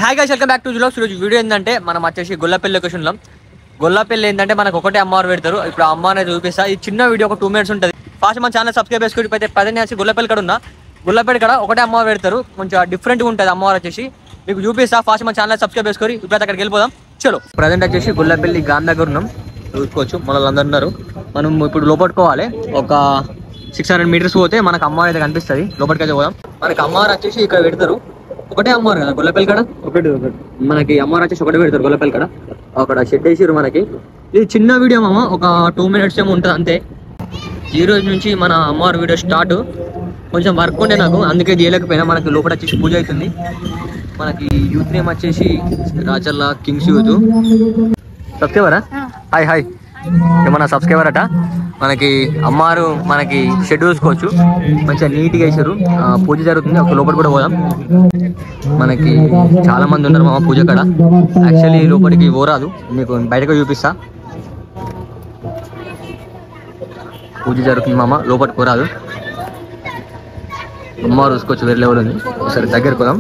Hi guys, welcome back to vlogs. ఈరోజు video ఏంటంటే మనం వచ్చేసి గొల్లపల్లి లొకేషన్లో. గొల్లపల్లి ఏంటంటే మనకు ఒకటే అమ్మవారు పెడతారు. ఇప్పుడు అమ్మవారిని చూపిస్తా. ఈ చిన్న వీడియో ఒక 2 minutes ఉంటుంది. ఫాస్ట్ మన ఛానల్ సబ్స్క్రైబ్ చేసుకుని అయితే 10 నుంచి గొల్లపల్లి కాడ ఉన్నా. గొల్లపల్లి కాడ ఒకటే అమ్మవారు పెడతారు. కొంచెం డిఫరెంట్గా ఉంటుంది అమ్మవారు వచ్చేసి. మీకు చూపిస్తా. ఫాస్ట్ మన ఛానల్ సబ్స్క్రైబ్ చేసుకొని ఇప్పుడు అక్కడికి వెళ్ళిపోదాం. చలో, ప్రజెంట్ వచ్చేసి గొల్లపల్లి గాన్ దగ్గర ఉన్నాం. చూసుకోవచ్చు, మనల్ని అందరు ఉన్నారు. మనం ఇప్పుడు లోపట్టుకోవాలి. ఒక 600 meters పోతే మనకు అమ్మవారు అయితే కనిపిస్తుంది. లోపలికి అయితే పోదాం. మనకి అమ్మవారు వచ్చేసి ఇక్కడ పెడతారు. ఒకటే అమ్మవారు కదా గొల్లపల్లి కాడ. ఒకటి మనకి అమ్మవారు వచ్చేసి ఒకటే పెడతారు గొల్లపల్లి కాడ. అక్కడ షెడ్ వేసారు మనకి. ఇది చిన్న వీడియో మామ, ఒక 2 minutes ఏమో ఉంటుంది అంతే. ఈ రోజు నుంచి మన అమ్మవారి వీడియో స్టార్ట్. కొంచెం వర్క్ ఉండే నాకు, అందుకే చేయలేకపోయినా. మనకి లోపల వచ్చేసి పూజ అవుతుంది. మనకి యూత్ నేమ్ వచ్చేసి రాచర్ల కింగ్స్ యూత్. సబ్స్క్రైబరా? హాయ్ హాయ్, ఏమన్నా సబ్స్క్రైబర్ అట. మనకి అమ్మవారు మనకి షెడ్ చూసుకోవచ్చు. మంచిగా నీట్గా వేసారు. పూజ జరుగుతుంది. ఒక లోపల కూడా పోదాం. మనకి చాలా మంది ఉన్నారు మామ పూజ కాడ. యాక్చువల్లీ లోపలికి పోరాదు, నీకు బయటకు చూపిస్తా. పూజ జరుగుతుంది మామ, లోపలికి పోరాదు. అమ్మవారు చూసుకోవచ్చు, వేరే లెవెల్ ఉంది. ఒకసారి దగ్గరికి పోదాం.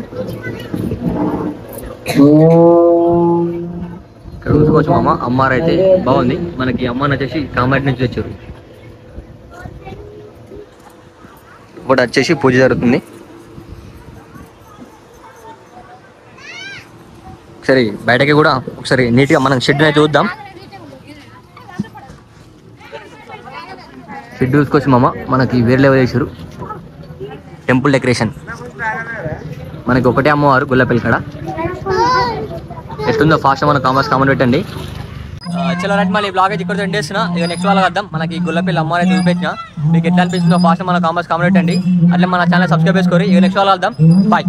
ఇక్కడ చూసుకోవచ్చు మామ, అమ్మవారు అయితే బాగుంది. మనకి అమ్మని వచ్చేసి కామారెడ్డి నుంచి తెచ్చారు. ఇప్పుడు వచ్చేసి పూజ జరుగుతుంది. ఒకసారి బయటకి కూడా ఒకసారి నీట్గా మనం షెడ్ అయితే చూద్దాం. షెడ్ చూసుకోవచ్చు మామ, మనకి వేరే లెవెల్ వేసారు. Temple decoration. మనకి ఒకటే అమ్మవారు గొల్లపల్లి కాడ. ఎట్లుందో ఫాస్ట్ మన కామెంట్ పెట్టండి. చలో రైట్, మళ్ళీ బ్లాగ్ అయితే ఇక్కడ ఎండ్ చేస్తున్నా. ఇక నెక్స్ట్ వాళ్ళకి వద్దాం. మనకి గొల్లపల్లి అమ్మవారు అయితే చూపించిన. మీకు ఎట్లా అనిపిస్తుందో ఫాస్ట్ మన కామెంట్ పెట్టండి. అట్లా మన ఛానల్ సబ్స్క్రైబ్ చేసుకోరి. ఇక నెక్స్ట్ వాళ్ళకి వద్దాం. బాయ్.